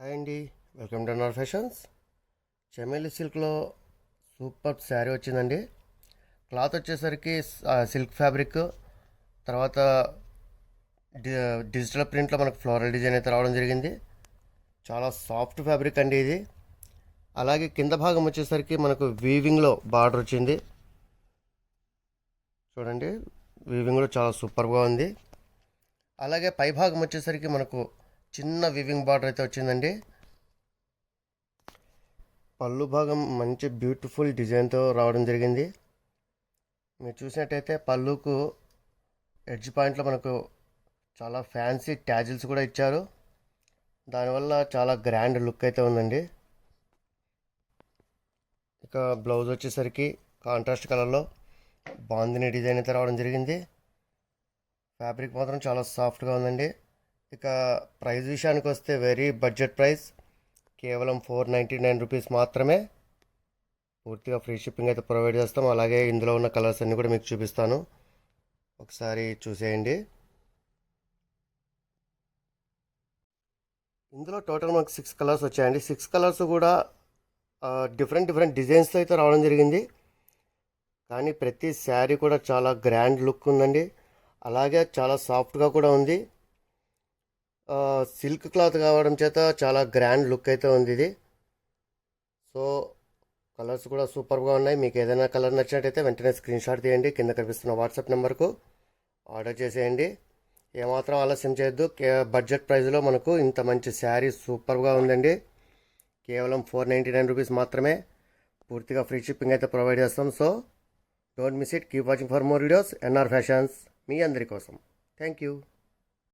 Hi అండి, welcome to our fashions. Chameli సిల్క్లో super sari వచ్చిందండి. క్లాత్ వచ్చేసరికి సిల్క్ ఫ్యాబ్రిక్, తర్వాత డిజిటల్ ప్రింట్లో మనకు ఫ్లోరల్ డిజైన్ అయితే రావడం జరిగింది. చాలా సాఫ్ట్ ఫ్యాబ్రిక్ అండి ఇది. అలాగే కింద భాగం వచ్చేసరికి మనకు వీవింగ్లో బార్డర్ వచ్చింది. చూడండి, వీవింగ్లో చాలా సూపర్గా ఉంది. అలాగే పై భాగం వచ్చేసరికి మనకు చిన్న వివింగ్ బార్డర్ అయితే వచ్చిందండి. పళ్ళు భాగం మంచి బ్యూటిఫుల్ డిజైన్తో రావడం జరిగింది. మీరు చూసినట్టయితే పళ్ళుకు ఎడ్జ్ పాయింట్లో మనకు చాలా ఫ్యాన్సీ ట్యాజిల్స్ కూడా ఇచ్చారు. దానివల్ల చాలా గ్రాండ్ లుక్ అయితే ఉందండి. ఇక బ్లౌజ్ వచ్చేసరికి కాంట్రాస్ట్ కలర్లో బాందిని డిజైన్ అయితే రావడం జరిగింది. ఫ్యాబ్రిక్ మాత్రం చాలా సాఫ్ట్గా ఉందండి. ఇక ప్రైస్ విషయానికి వస్తే వెరీ బడ్జెట్ ప్రైస్, కేవలం 499 రూపీస్ మాత్రమే. పూర్తిగా ఫ్రీ షిప్పింగ్ అయితే ప్రొవైడ్ చేస్తాం. అలాగే ఇందులో ఉన్న కలర్స్ అన్నీ కూడా మీకు చూపిస్తాను, ఒకసారి చూసేయండి. ఇందులో టోటల్ మనకు 6 కలర్స్ వచ్చాయండి. 6 కలర్స్ కూడా డిఫరెంట్ డిజైన్స్తో అయితే రావడం జరిగింది. కానీ ప్రతి శారీ కూడా చాలా గ్రాండ్ లుక్ ఉందండి. అలాగే చాలా సాఫ్ట్గా కూడా ఉంది. సిల్క్ క్లాత్ కావడం చేత చాలా గ్రాండ్ లుక్ అయితే ఉంది ఇది. సో కలర్స్ కూడా సూపర్గా ఉన్నాయి. మీకు ఏదైనా కలర్ నచ్చినట్టయితే వెంటనే స్క్రీన్ షాట్ తీయండి, కింద కనిపిస్తున్న వాట్సాప్ నెంబర్కు ఆర్డర్ చేసేయండి. ఏమాత్రం ఆలస్యం చేయొద్దు. బడ్జెట్ ప్రైస్లో మనకు ఇంత మంచి శారీ సూపర్గా ఉందండి. కేవలం 499 రూపీస్ మాత్రమే. పూర్తిగా ఫ్రీ షిప్పింగ్ అయితే ప్రొవైడ్ చేస్తాం. So don't miss it. Keep watching for more videos. NR fashions మీ అందరి కోసం. Thank you.